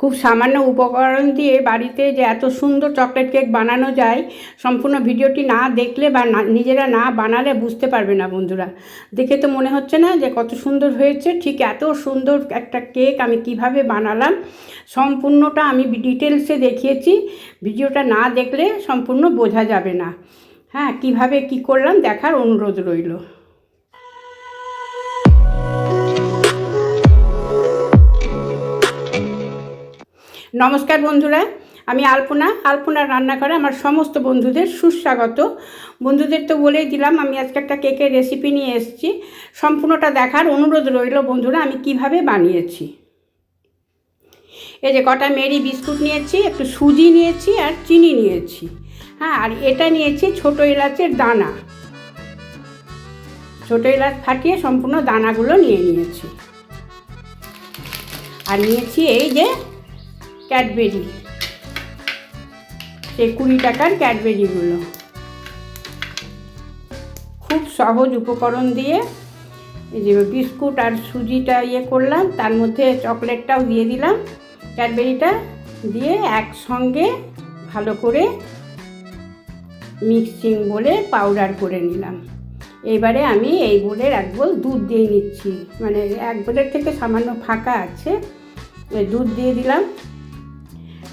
খুব সামান্য উপকরণ দিয়ে বাড়িতে যে এত সুন্দর চকলেট কেক বানানো যায়, সম্পূর্ণ ভিডিওটি না দেখলে বা নিজেরা না বানালে বুঝতে পারবে না বন্ধুরা। দেখে তো মনে হচ্ছে না যে কত সুন্দর হয়েছে। ঠিক এত সুন্দর একটা কেক আমি কিভাবে বানালাম সম্পূর্ণটা আমি ডিটেলসে দেখিয়েছি। ভিডিওটা না দেখলে সম্পূর্ণ বোঝা যাবে না। হ্যাঁ, কিভাবে কি করলাম দেখার অনুরোধ রইল। নমস্কার বন্ধুরা, আমি আলপনার রান্নাঘরে আমার সমস্ত বন্ধুদের সুস্বাগত। বন্ধুদের তো বলেই দিলাম আমি আজকে একটা কেকের রেসিপি নিয়ে এসেছি। সম্পূর্ণটা দেখার অনুরোধ রইল বন্ধুরা, আমি কিভাবে বানিয়েছি। এই যে কটা মেরি বিস্কুট নিয়েছি, একটু সুজি নিয়েছি আর চিনি নিয়েছি। হ্যাঁ, আর এটা নিয়েছি ছোটো এলাচের দানা। ছোটো এলাচ ফাটিয়ে সম্পূর্ণ দানাগুলো নিয়ে নিয়েছি। আর নিয়েছি এই যে ক্যাডবেরি, সেই 20 টাকার ক্যাডবেরিগুলো। খুব সহজ উপকরণ দিয়ে এই যে বিস্কুট আর সুজিটা করলাম, তার মধ্যে চকলেটটাও দিয়ে দিলাম, ক্যাডবেরিটা দিয়ে একসঙ্গে ভালো করে মিক্সিং বলে পাউডার করে নিলাম। এবারে আমি এই বোলের 1 বোল দুধ দিয়ে নিচ্ছি, মানে 1 বোলের থেকে সামান্য ফাঁকা আছে, দুধ দিয়ে দিলাম।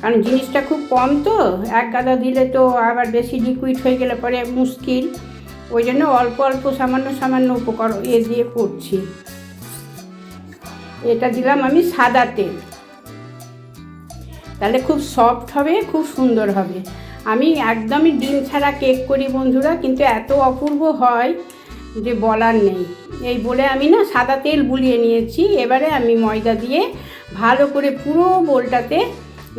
কারণ জিনিসটা খুব কম তো, 1 গাদা দিলে তো আবার বেশি লিকুইড হয়ে গেলে পরে মুশকিল, ওই জন্য অল্প অল্প সামান্য উপকরণ দিয়ে করছি। এটা দিলাম আমি সাদা তেল, তাহলে খুব সফট হবে, খুব সুন্দর হবে। আমি একদমই ডিম ছাড়া কেক করি বন্ধুরা, কিন্তু এত অপূর্ব হয় যে বলার নেই। এই বলে আমি না সাদা তেল বুলিয়ে নিয়েছি। এবারে আমি ময়দা দিয়ে ভালো করে পুরো বোলটাতে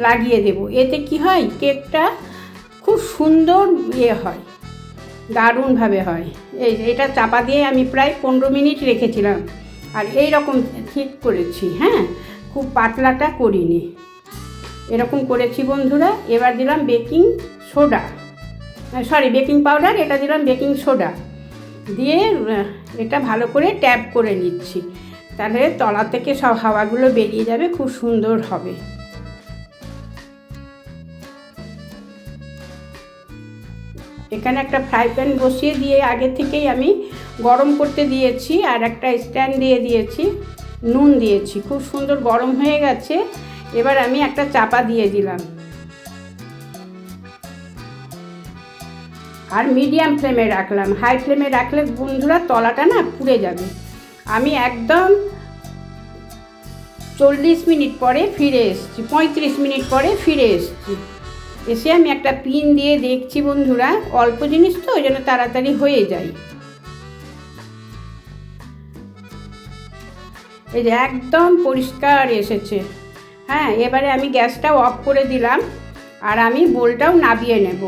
লাগিয়ে দেব। এতে কি হয়, কেকটা খুব সুন্দর হয়, দারুণভাবে হয়। এটা চাপা দিয়ে আমি প্রায় 15 মিনিট রেখেছিলাম, আর এই রকম ঠিক করেছি। হ্যাঁ, খুব পাতলাটা করিনি, এরকম করেছি বন্ধুরা। এবার দিলাম বেকিং পাউডার, এটা দিলাম বেকিং সোডা দিয়ে এটা ভালো করে ট্যাপ করে নিচ্ছি, তাহলে তলা থেকে সব হাওয়াগুলো বেরিয়ে যাবে, খুব সুন্দর হবে। এখানে একটা ফ্রাই প্যান বসিয়ে দিয়ে আগে থেকেই আমি গরম করতে দিয়েছি, আর একটা স্ট্যান্ড দিয়ে দিয়েছি, নুন দিয়েছি, খুব সুন্দর গরম হয়ে গেছে। এবার আমি একটা চাপা দিয়ে দিলাম, আর মিডিয়াম ফ্লেমে রাখলাম। হাই ফ্লেমে রাখলে বন্ধুরা তলাটা না পুড়ে যাবে। আমি একদম 40 মিনিট পরে ফিরে এসেছি, 35 মিনিট পরে ফিরে এসেছি। এসে আমি একটা পিন দিয়ে দেখছি বন্ধুরা, অল্প জিনিস তো ওই জন্য তাড়াতাড়ি হয়ে যায়। এই যে একদম পরিষ্কার এসেছে। হ্যাঁ, এবারে আমি গ্যাসটাও অফ করে দিলাম, আর আমি বোলটাও নাবিয়ে নেব।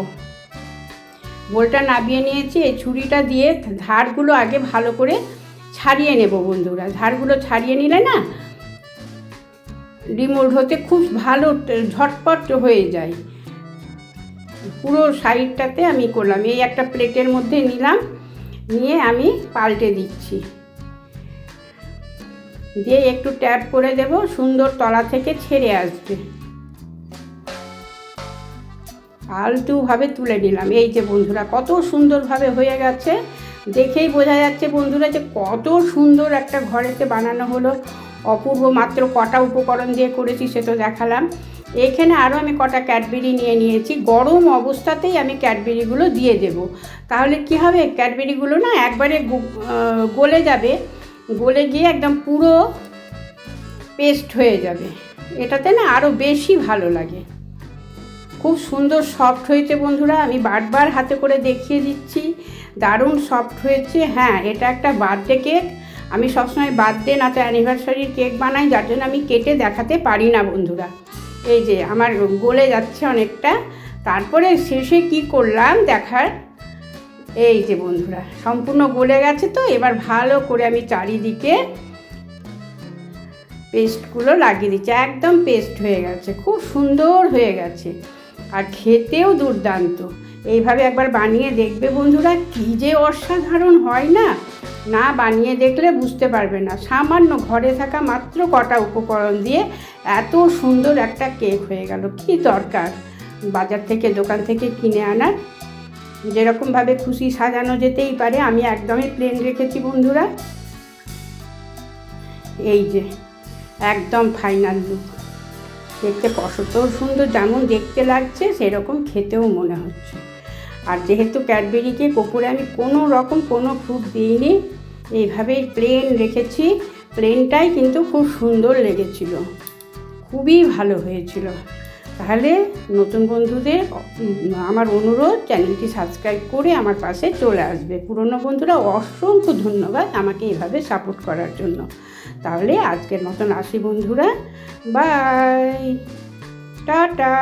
বোলটা নাবিয়ে নিয়েছি। এই ছুরিটা দিয়ে ধারগুলো আগে ভালো করে ছাড়িয়ে নেব বন্ধুরা। ধারগুলো ছাড়িয়ে নিলে না রিমোল্ড হতে খুব ভালো ঝটপট হয়ে যায়। পুরো সাইডটাতে আমি করলাম। এই একটা প্লেটের মধ্যে নিলাম, নিয়ে আমি পাল্টে দিচ্ছি, দিয়ে একটু ট্যাপ করে দেব, সুন্দর তলা থেকে ছেড়ে আসবে। আলটুভাবে তুলে নিলাম। এই যে বন্ধুরা কত সুন্দরভাবে হয়ে গেছে, দেখেই বোঝা যাচ্ছে বন্ধুরা যে কত সুন্দর একটা ঘরেতে বানানো হলো। অপূর্ব। মাত্র কটা উপকরণ দিয়ে করেছি সে তো দেখালাম। এখানে আরও আমি কটা ক্যাডবেরি নিয়ে নিয়েছি। গরম অবস্থাতেই আমি ক্যাডবেরিগুলো দিয়ে দেব, তাহলে কি হবে, ক্যাডবেরিগুলো না একবারে গলে যাবে, গলে গিয়ে একদম পুরো পেস্ট হয়ে যাবে। এটাতে না আরও বেশি ভালো লাগে। খুব সুন্দর সফট হয়েছে বন্ধুরা, আমি বারবার হাতে করে দেখিয়ে দিচ্ছি, দারুণ সফট হয়েছে। হ্যাঁ, এটা একটা বার্থডে কেক। আমি সবসময় বার্থডে না তো অ্যানিভার্সারির কেক বানাই, যার জন্য আমি কেটে দেখাতে পারি না বন্ধুরা। এই যে আমার গলে যাচ্ছে অনেকটা। তারপরে শেষে কি করলাম দেখার, এই যে বন্ধুরা সম্পূর্ণ গলে গেছে। তো এবার ভালো করে আমি চারিদিকে পেস্টগুলো লাগিয়ে দিচ্ছি, একদম পেস্ট হয়ে গেছে, খুব সুন্দর হয়ে গেছে, আর খেতেও দুর্দান্ত। এইভাবে একবার বানিয়ে দেখবে বন্ধুরা, কী যে অসাধারণ হয় না, না বানিয়ে দেখলে বুঝতে পারবে না। সামান্য ঘরে থাকা মাত্র কটা উপকরণ দিয়ে এত সুন্দর একটা কেক হয়ে গেল। কি দরকার বাজার থেকে, দোকান থেকে কিনে আনার? যেরকমভাবে খুশি সাজানো যেতেই পারে। আমি একদমই প্লেন রেখেছি বন্ধুরা। এই যে একদম ফাইনাল লুক। দেখতে কত সুন্দর, যেমন দেখতে লাগছে সেরকম খেতেও মনে হচ্ছে। আর যেহেতু ক্যাডবেরি কেক, ওপরে আমি কোনো রকম কোনো ফ্রুট দিইনি, এইভাবেই প্লেন রেখেছি। প্লেনটাই কিন্তু খুব সুন্দর লেগেছিল, খুবই ভালো হয়েছিল। তাহলে নতুন বন্ধুদের আমার অনুরোধ, চ্যানেলটি সাবস্ক্রাইব করে আমার পাশে চলে আসবে। পুরনো বন্ধুরা অসংখ্য ধন্যবাদ আমাকে এভাবে সাপোর্ট করার জন্য। তাহলে আজকের মতন আসি বন্ধুরা, বাই, টাটা।